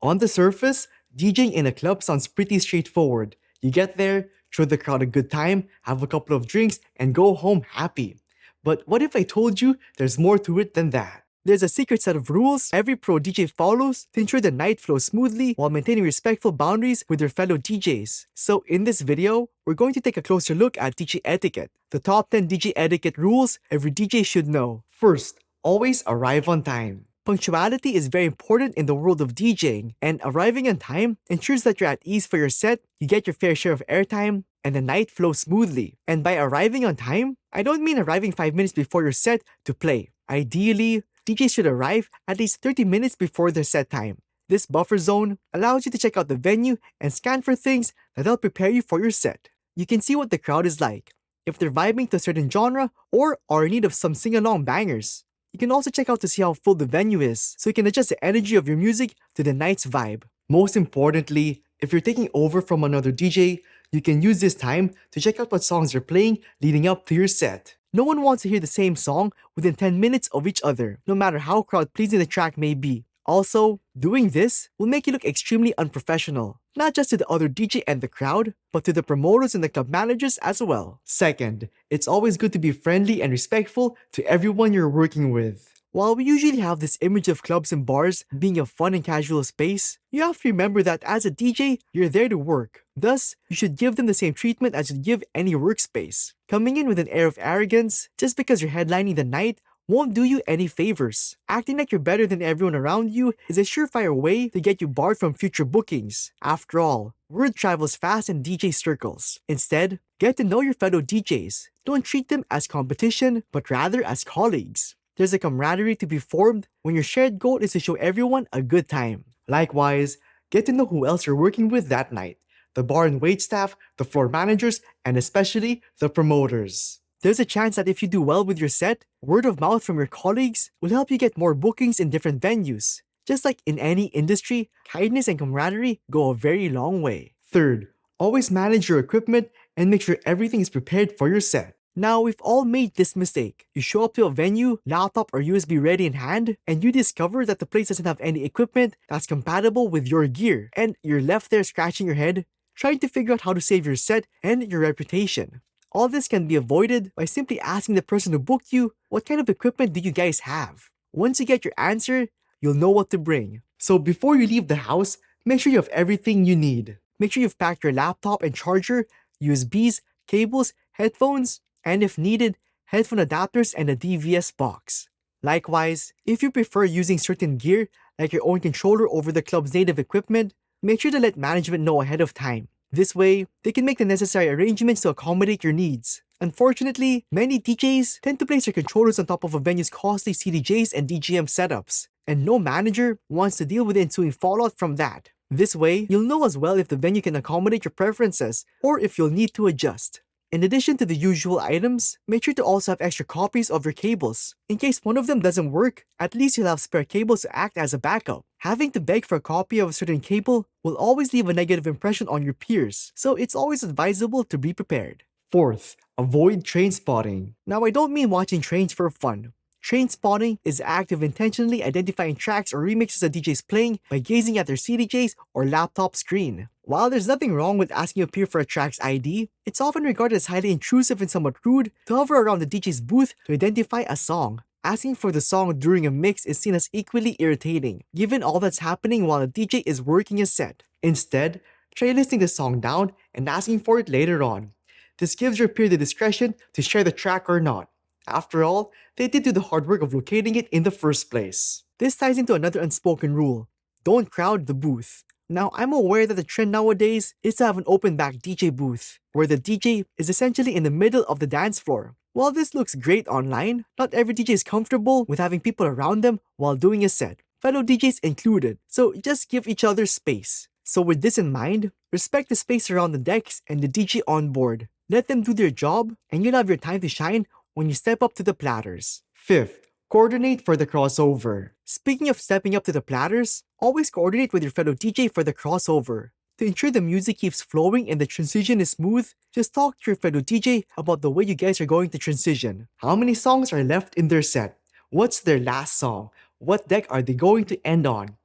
On the surface, DJing in a club sounds pretty straightforward. You get there, show the crowd a good time, have a couple of drinks, and go home happy. But what if I told you there's more to it than that? There's a secret set of rules every pro DJ follows to ensure the night flows smoothly while maintaining respectful boundaries with their fellow DJs. So in this video, we're going to take a closer look at DJ etiquette, the top 10 DJ etiquette rules every DJ should know. First, always arrive on time. Punctuality is very important in the world of DJing, and arriving on time ensures that you're at ease for your set, you get your fair share of airtime, and the night flows smoothly. And by arriving on time, I don't mean arriving 5 minutes before your set to play. Ideally, DJs should arrive at least 30 minutes before their set time. This buffer zone allows you to check out the venue and scan for things that help prepare you for your set. You can see what the crowd is like, if they're vibing to a certain genre or are in need of some sing-along bangers. You can also check out to see how full the venue is, so you can adjust the energy of your music to the night's vibe. Most importantly, if you're taking over from another DJ, you can use this time to check out what songs they're playing leading up to your set. No one wants to hear the same song within 10 minutes of each other, no matter how crowd-pleasing the track may be. Also, doing this will make you look extremely unprofessional, not just to the other DJ and the crowd, but to the promoters and the club managers as well. Second, it's always good to be friendly and respectful to everyone you're working with. While we usually have this image of clubs and bars being a fun and casual space, you have to remember that as a DJ, you're there to work. Thus, you should give them the same treatment as you'd give any workspace. Coming in with an air of arrogance just because you're headlining the night won't do you any favors. Acting like you're better than everyone around you is a surefire way to get you barred from future bookings. After all, word travels fast in DJ circles. Instead, get to know your fellow DJs. Don't treat them as competition, but rather as colleagues. There's a camaraderie to be formed when your shared goal is to show everyone a good time. Likewise, get to know who else you're working with that night. The bar and wait staff, the floor managers, and especially the promoters. There's a chance that if you do well with your set, word of mouth from your colleagues will help you get more bookings in different venues. Just like in any industry, kindness and camaraderie go a very long way. Third, always manage your equipment and make sure everything is prepared for your set. Now, we've all made this mistake. You show up to a venue, laptop or USB ready in hand, and you discover that the place doesn't have any equipment that's compatible with your gear, and you're left there scratching your head, trying to figure out how to save your set and your reputation. All this can be avoided by simply asking the person who booked you, what kind of equipment do you guys have? Once you get your answer, you'll know what to bring. So before you leave the house, make sure you have everything you need. Make sure you've packed your laptop and charger, USBs, cables, headphones, and if needed, headphone adapters and a DVS box. Likewise, if you prefer using certain gear, like your own controller over the club's native equipment, make sure to let management know ahead of time. This way, they can make the necessary arrangements to accommodate your needs. Unfortunately, many DJs tend to place their controllers on top of a venue's costly CDJs and DJM setups, and no manager wants to deal with the ensuing fallout from that. This way, you'll know as well if the venue can accommodate your preferences, or if you'll need to adjust. In addition to the usual items, make sure to also have extra copies of your cables. In case one of them doesn't work, at least you'll have spare cables to act as a backup. Having to beg for a copy of a certain cable will always leave a negative impression on your peers, so it's always advisable to be prepared. Fourth, avoid train spotting. Now, I don't mean watching trains for fun. Train spotting is the act of intentionally identifying tracks or remixes a DJ is playing by gazing at their CDJs or laptop screen. While there's nothing wrong with asking a peer for a track's ID, it's often regarded as highly intrusive and somewhat rude to hover around the DJ's booth to identify a song. Asking for the song during a mix is seen as equally irritating, given all that's happening while the DJ is working a set. Instead, try listing the song down and asking for it later on. This gives your peer the discretion to share the track or not. After all, they did do the hard work of locating it in the first place. This ties into another unspoken rule: don't crowd the booth. Now, I'm aware that the trend nowadays is to have an open back DJ booth, where the DJ is essentially in the middle of the dance floor. While this looks great online, not every DJ is comfortable with having people around them while doing a set, fellow DJs included, so just give each other space. So with this in mind, respect the space around the decks and the DJ on board. Let them do their job, and you'll have your time to shine when you step up to the platters. Fifth, coordinate for the crossover. Speaking of stepping up to the platters, always coordinate with your fellow DJ for the crossover. To ensure the music keeps flowing and the transition is smooth, just talk to your fellow DJ about the way you guys are going to transition. How many songs are left in their set? What's their last song? What deck are they going to end on?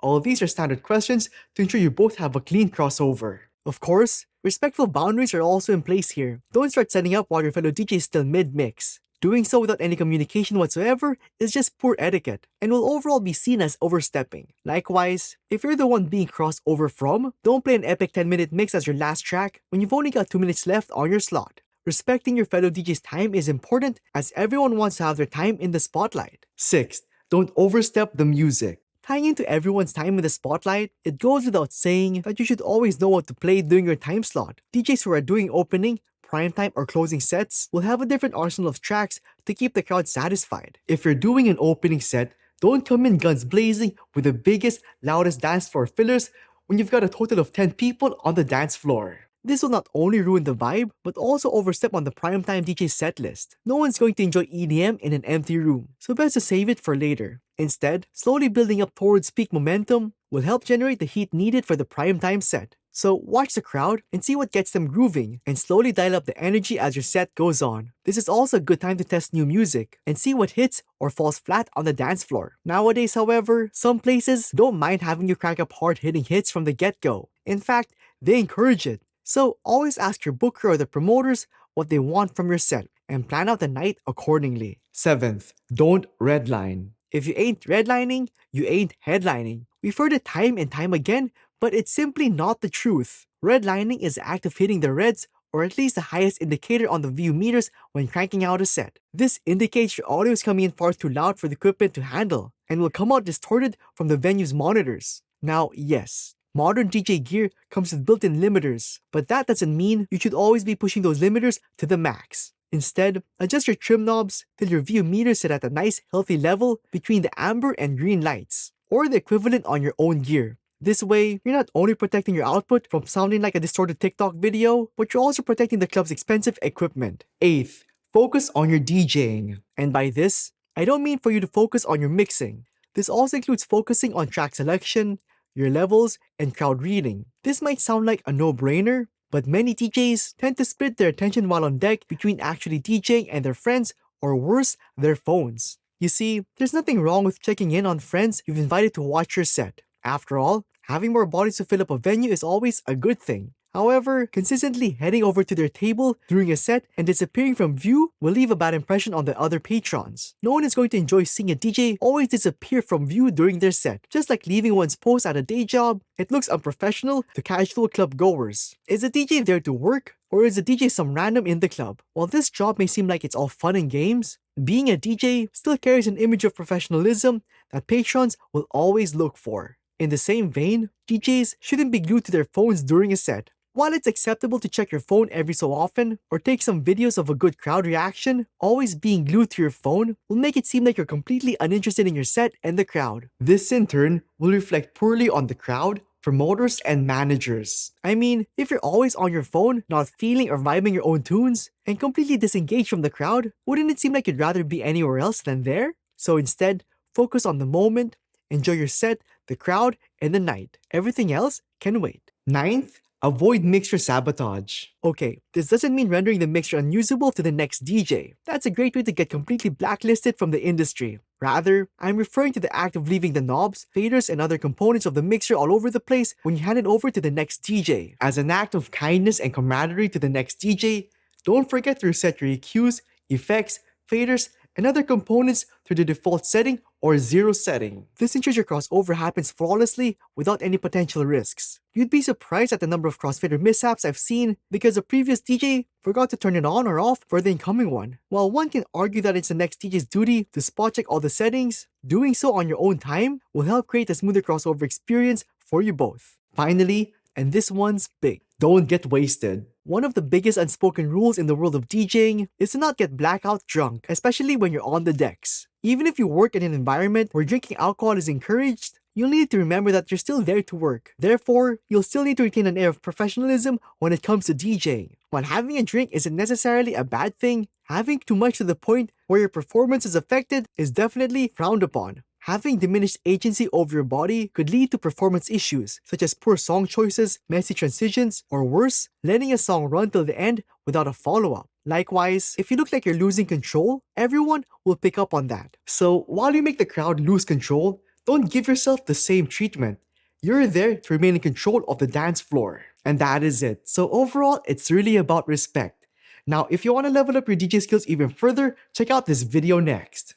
All these are standard questions to ensure you both have a clean crossover. Of course, respectful boundaries are also in place here. Don't start setting up while your fellow DJ is still mid-mix. Doing so without any communication whatsoever is just poor etiquette and will overall be seen as overstepping. Likewise, if you're the one being crossed over from, don't play an epic 10-minute mix as your last track when you've only got 2 minutes left on your slot. Respecting your fellow DJ's time is important as everyone wants to have their time in the spotlight. Sixth, don't overstep the music. Tying into everyone's time in the spotlight, it goes without saying that you should always know what to play during your time slot. DJs who are doing opening, prime time, or closing sets will have a different arsenal of tracks to keep the crowd satisfied. If you're doing an opening set, don't come in guns blazing with the biggest, loudest dance floor fillers when you've got a total of 10 people on the dance floor. This will not only ruin the vibe, but also overstep on the primetime DJ set list. No one's going to enjoy EDM in an empty room, so best to save it for later. Instead, slowly building up towards peak momentum will help generate the heat needed for the primetime set. So watch the crowd and see what gets them grooving, and slowly dial up the energy as your set goes on. This is also a good time to test new music and see what hits or falls flat on the dance floor. Nowadays, however, some places don't mind having you crank up hard-hitting hits from the get-go. In fact, they encourage it. So always ask your booker or the promoters what they want from your set and plan out the night accordingly. Seventh, don't redline. If you ain't redlining, you ain't headlining. We've heard it time and time again, but it's simply not the truth. Redlining is the act of hitting the reds, or at least the highest indicator on the view meters when cranking out a set. This indicates your audio is coming in far too loud for the equipment to handle, and will come out distorted from the venue's monitors. Now, yes, modern DJ gear comes with built-in limiters, but that doesn't mean you should always be pushing those limiters to the max. Instead, adjust your trim knobs till your view meter is set at a nice healthy level between the amber and green lights, or the equivalent on your own gear. This way, you're not only protecting your output from sounding like a distorted TikTok video, but you're also protecting the club's expensive equipment. Eighth, focus on your DJing. And by this, I don't mean for you to focus on your mixing. This also includes focusing on track selection, your levels, and crowd reading. This might sound like a no-brainer, but many DJs tend to split their attention while on deck between actually DJing and their friends, or worse, their phones. You see, there's nothing wrong with checking in on friends you've invited to watch your set. After all, having more bodies to fill up a venue is always a good thing. However, consistently heading over to their table during a set and disappearing from view will leave a bad impression on the other patrons. No one is going to enjoy seeing a DJ always disappear from view during their set. Just like leaving one's post at a day job, it looks unprofessional to casual club goers. Is the DJ there to work, or is the DJ some random in the club? While this job may seem like it's all fun and games, being a DJ still carries an image of professionalism that patrons will always look for. In the same vein, DJs shouldn't be glued to their phones during a set. While it's acceptable to check your phone every so often, or take some videos of a good crowd reaction, always being glued to your phone will make it seem like you're completely uninterested in your set and the crowd. This in turn will reflect poorly on the crowd, promoters, and managers. I mean, if you're always on your phone, not feeling or vibing your own tunes, and completely disengaged from the crowd, wouldn't it seem like you'd rather be anywhere else than there? So instead, focus on the moment, enjoy your set, the crowd, and the night. Everything else can wait. Ninth, avoid mixture sabotage. Okay, this doesn't mean rendering the mixture unusable to the next DJ. That's a great way to get completely blacklisted from the industry. Rather, I'm referring to the act of leaving the knobs, faders, and other components of the mixer all over the place when you hand it over to the next DJ. As an act of kindness and camaraderie to the next DJ, don't forget to reset your EQs, effects, faders, and other components to the default setting or 0 setting. This ensures your crossover happens flawlessly without any potential risks. You'd be surprised at the number of crossfader mishaps I've seen because the previous DJ forgot to turn it on or off for the incoming one. While one can argue that it's the next DJ's duty to spot check all the settings, doing so on your own time will help create a smoother crossover experience for you both. Finally, and this one's big, don't get wasted. One of the biggest unspoken rules in the world of DJing is to not get blackout drunk, especially when you're on the decks. Even if you work in an environment where drinking alcohol is encouraged, you'll need to remember that you're still there to work. Therefore, you'll still need to retain an air of professionalism when it comes to DJing. While having a drink isn't necessarily a bad thing, having too much to the point where your performance is affected is definitely frowned upon. Having diminished agency over your body could lead to performance issues, such as poor song choices, messy transitions, or worse, letting a song run till the end without a follow-up. Likewise, if you look like you're losing control, everyone will pick up on that. So while you make the crowd lose control, don't give yourself the same treatment. You're there to remain in control of the dance floor. And that is it. So overall, it's really about respect. Now, if you want to level up your DJ skills even further, check out this video next.